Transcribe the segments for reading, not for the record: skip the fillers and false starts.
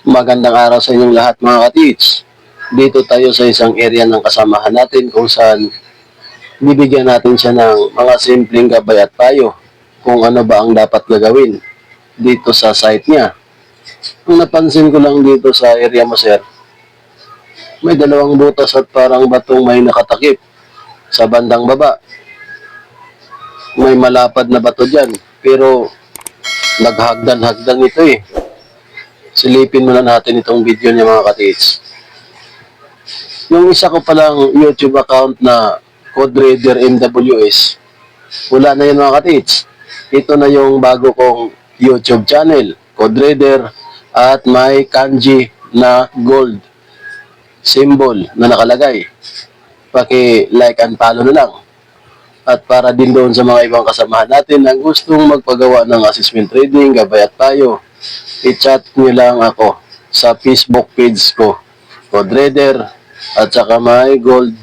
Magandang araw sa inyong lahat mga ka-teach. Dito tayo sa isang area ng kasamahan natin kung saan bibigyan natin siya ng mga simpleng gabay at payo kung ano ba ang dapat gagawin dito sa site niya. Ang napansin ko lang dito sa area mo, sir, may dalawang butas at parang batong may nakatakip sa bandang baba. May malapad na bato dyan, pero naghagdan-hagdan ito eh. Silipin muna natin itong video niya mga ka-teach. Yung isa ko palang YouTube account na CodeReader MWS, wala na yun mga ka-teach. Ito na yung bago kong YouTube channel, CodeReader, at may kanji na gold symbol na nakalagay. Paki-like and follow na lang. At para din doon sa mga ibang kasamahan natin na gustong magpagawa ng assessment trading, gabay at payo, i-chat nyo lang ako sa Facebook page ko, CodeReader, at saka may gold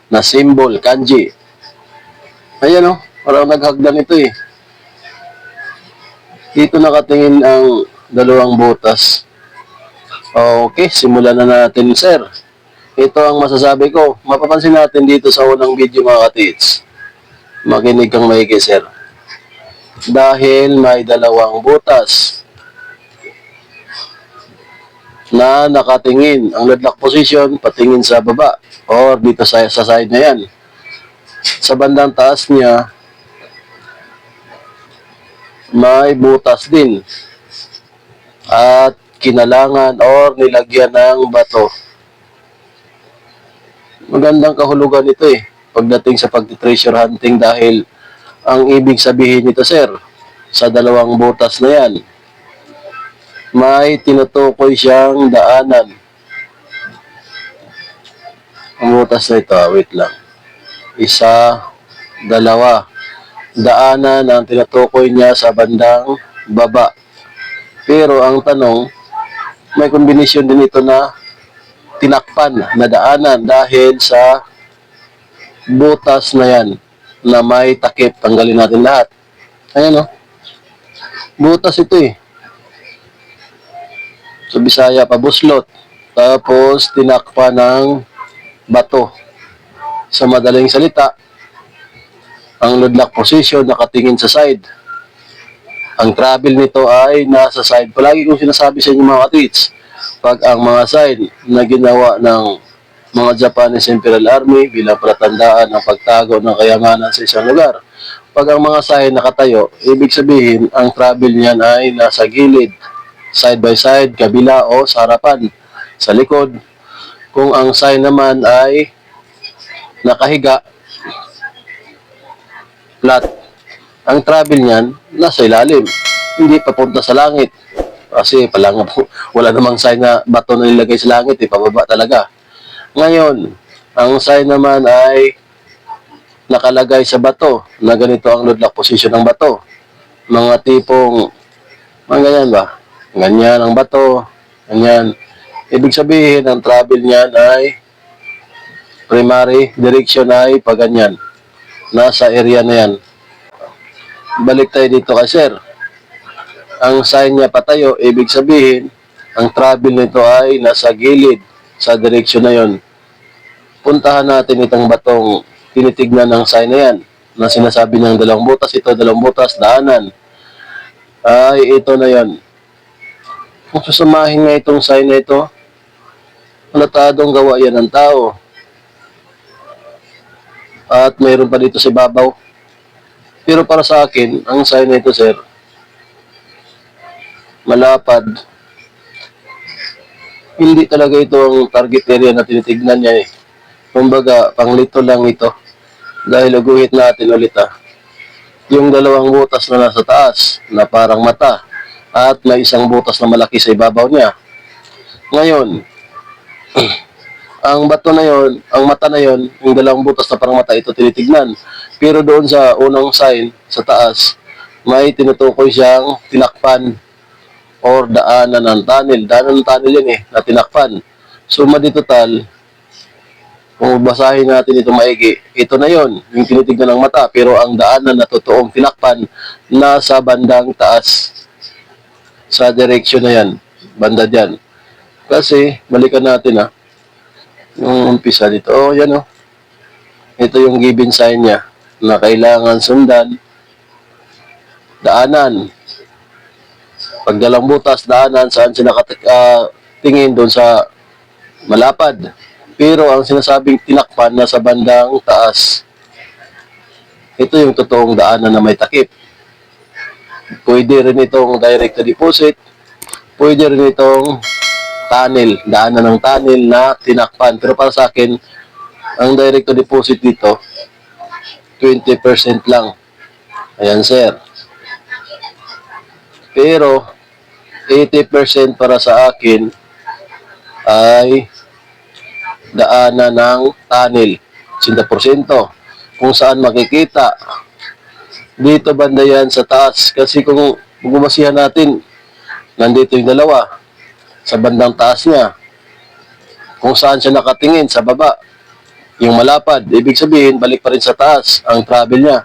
na symbol, kanji. Ayan o, parang naghagdan ito eh. Dito nakatingin ang dalawang butas. Okay, simulan na natin, sir. Ito ang masasabi ko. Mapapansin natin dito sa unang video mga ka-teach. Makinig kang maigi, sir. Dahil may dalawang butas na nakatingin. Ang ladlock position, patingin sa baba or dito sa side na yan. Sa bandang taas niya, may butas din. At kinalangan or nilagyan ng bato. Magandang kahulugan ito eh, pagdating sa pag-treasure hunting dahil ang ibig sabihin nito, sir, sa dalawang butas na yan, may tinutukoy siyang daanan. Ang butas na ito, wait lang. Isa, dalawa. Daanan ang tinutukoy niya sa bandang baba. Pero ang tanong, may kombinasyon din ito na tinakpan na daanan dahil sa butas na yan na may takip. Tanggalin natin lahat. Ayan o. Butas ito eh. Sa Bisaya, pabuslot. Tapos, tinakpan ng bato. Sa madaling salita, ang ladlock position nakatingin sa side. Ang travel nito ay nasa side. Palagi kong sinasabi sa inyo mga ka-teach, pag ang mga side na ginawa ng mga Japanese Imperial Army bilang palatandaan ng pagtago ng kayamanan sa isang lugar. Pag ang mga side nakatayo, ibig sabihin ang travel niyan ay nasa gilid, side by side, kabila o sa harapan, sa likod. Kung ang side naman ay nakahiga, flat, ang travel niyan nasa ilalim, hindi papunta sa langit. Kasi wala namang sign na bato na nilagay sa langit, pababa talaga. Ngayon, ang sign naman ay nakalagay sa bato na ganito ang ladlock position ng bato. Mga tipong, mga ganyan ba? Ganyan ang bato, ganyan. Ibig sabihin, ang travel niyan ay primary direction ay paganyan. Nasa area na yan. Balik tayo dito kay sir. Ang sign niya patayo, ibig sabihin, ang travel nito ay nasa gilid, sa direksyon na yon. Puntahan natin itong batong tinitignan ng sign na yan, na sinasabi ng dalawang butas, ito dalawang butas, daanan. Ay, ito na yon. Kung susamahin nga itong sign na ito, halatadong gawa yan ng tao. At mayroon pa dito sa ibabaw. Pero para sa akin, ang sign na ito, sir, malapad. Hindi talaga ito ang target area na tinitignan niya eh. Kumbaga, panglito lang ito. Dahil uguhit natin ulit yung dalawang butas na nasa taas, na parang mata, at may isang butas na malaki sa ibabaw niya. Ngayon, ang bato na yon, ang mata na yon, yung dalawang butas na parang mata, ito tinitignan. Pero doon sa unang sign, sa taas, may tinutukoy siyang tinakpan or daanan ng tunnel. Daanan ng tunnel yan eh, na tinakpan. Suma di total, kung basahin natin ito maigi, ito na yon, yung tinitignan ng mata, pero ang daanan na totoong tinakpan, nasa bandang taas. Sa direksyon na yan, banda dyan. Kasi, balikan natin yung umpisa dito. Oh, yan Ito yung given sign niya na kailangan sundan, daanan. Pagdalang butas, daanan, saan siya nakatingin doon sa malapad. Pero ang sinasabing tinakpan na sa bandang taas, ito yung totoong daanan na may takip. Pwede rin itong direct deposit, pwede rin itong tunnel, daanan ng tunnel na tinakpan. Pero para sa akin, ang direct deposit dito, 20% lang. Ayan, sir. Pero, 80% para sa akin ay daanan ng tunnel. 80%. Kung saan makikita. Dito banda yan sa taas. Kasi kung bumasihan natin, nandito yung dalawa. Sa bandang taas niya. Kung saan siya nakatingin, sa baba. Yung malapad. Ibig sabihin, balik pa rin sa taas ang travel niya.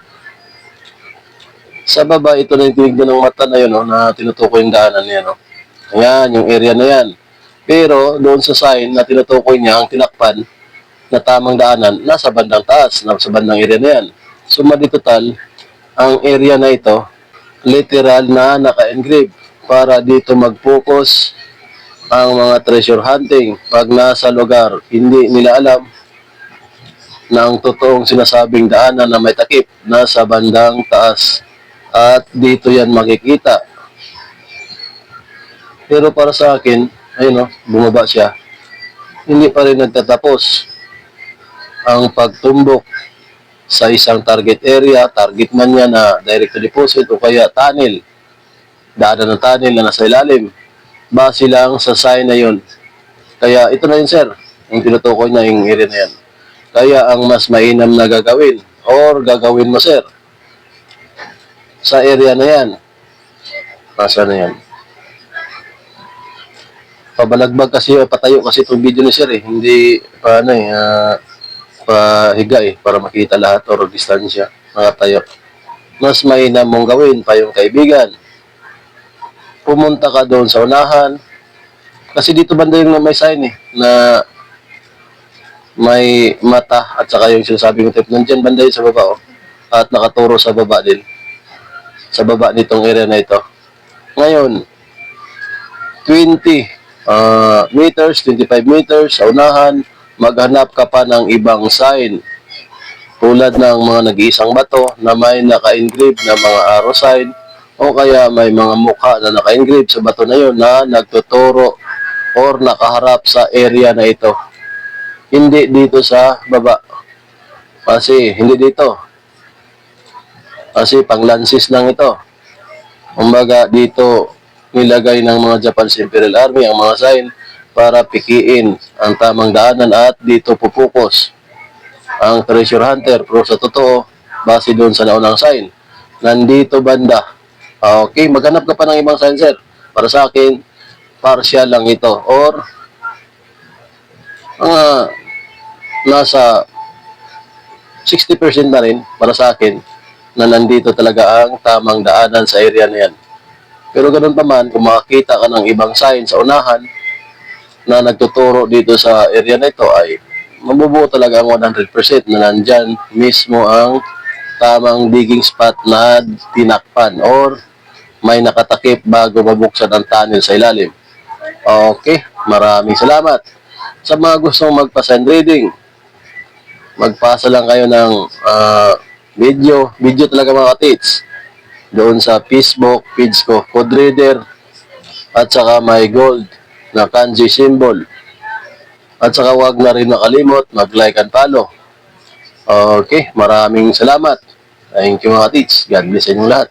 Sa baba, ito na yung tinignan ng mata na yun, na tinutukoy yung daanan niya. Ayan, yung area na yan. Pero, doon sa sign na tinutukoy niya, ang tinakpan na tamang daanan, nasa bandang taas, nasa bandang area na yan. Suma di total, ang area na ito, literal na naka-engrave para dito mag-focus ang mga treasure hunting. Pag nasa lugar, hindi nila alam na ang totoong sinasabing daanan na may takip, nasa bandang taas. At dito yan makikita. Pero para sa akin, ayun bumaba siya. Hindi pa rin nagtatapos ang pagtumbok sa isang target area, target man niya na direct deposit o kaya tunnel. Daanan ng tunnel na nasa ilalim. Base lang sa sign na yun. Kaya ito na yun, sir. Yung tinutukoy na yung area na yan. Kaya ang mas mainam na gagawin or gagawin mo, sir, sa area na yan. Nasa na yan. Pabalagbag kasi o patayo kasi itong video ni sir Hindi pahiga para makita lahat or distansya. Nakatayo. Mas mainam mong gawin pa yung kaibigan. Pumunta ka doon sa unahan. Kasi dito banda yung may sign na may mata at saka yung sinasabing tip. Nandiyan banda yun sa baba at nakaturo sa baba din. Sa baba nitong area na ito. Ngayon, 20 meters, 25 meters sa unahan, maghanap ka pa ng ibang sign. Tulad ng mga nag-iisang bato na may naka-engrave na mga arrow sign o kaya may mga mukha na naka-engrave sa bato na yun na nagtuturo or nakaharap sa area na ito. Hindi dito sa baba. Kasi hindi dito. Kasi panglansis lang ito. Kumbaga dito nilagay ng mga Japanese Imperial Army ang mga sign para pikiin ang tamang daanan at dito pupukus ang treasure hunter. Pero sa totoo, base doon sa naunang sign, nandito banda. Okay, maghanap ka pa ng ibang sign, sir. Para sa akin, partial lang ito or nasa 60% na rin para sa akin na nandito talaga ang tamang daanan sa area na yan. Pero ganun pa man, kung makakita ka ng ibang sign sa unahan na nagtuturo dito sa area na ito ay mabubuo talaga ang 100% na nandyan mismo ang tamang digging spot na tinakpan or may nakatakip bago mabuksan ang tunnel sa ilalim. Okay, maraming salamat. Sa mga gustong magpa-sign reading, magpasa lang kayo ng video talaga mga katits. Doon sa Facebook page ko, Code Reader, at saka may gold na kanji symbol. At saka wag na rin makalimot, mag-like and follow. Okay, maraming salamat. Thank you mga katits. God bless sa inyong lahat.